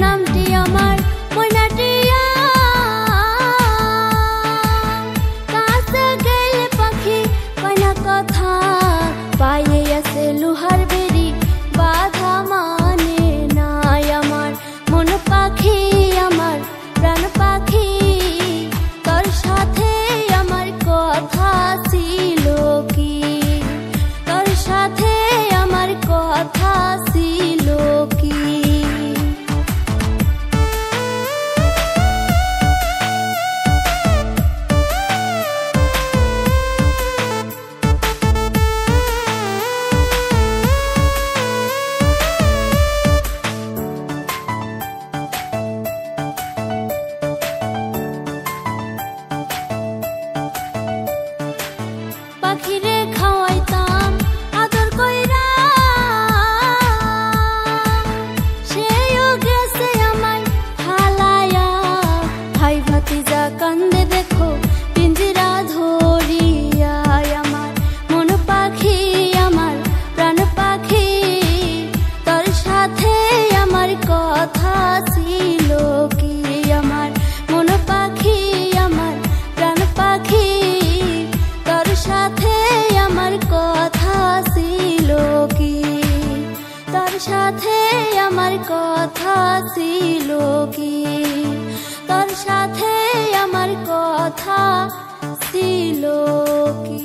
নামটি আমার ময়নাটিয়া। কাছে গেলে পাখি কয় না কথা, পায়ে আছে লোহার বেড়ি বাধা মানে নাই আমার মন পাখি, আমার প্রাণ পাখি। তোর সাথে আমার কথা ছিল কি, তোর সাথে আমার কথা ছিল কি। পাখিরে খাওয়াইতাম আদর কইরা, সেও গেছে আমায় হালায়া। ভাই ভাতিজা কান্দে দেখো পিঞ্জিরা ধরিয়া, আমার মন পাখি, আমার প্রাণ পাখি। তোর সাথে আমার কথা ছিল কি, আমার মন পাখি, আমার প্রাণ পাখি। তোর সাথে আমার কথা ছিল কি, তোর সাথে আমার কথা ছিল কি, তোর সাথে আমার কথা ছিল কি।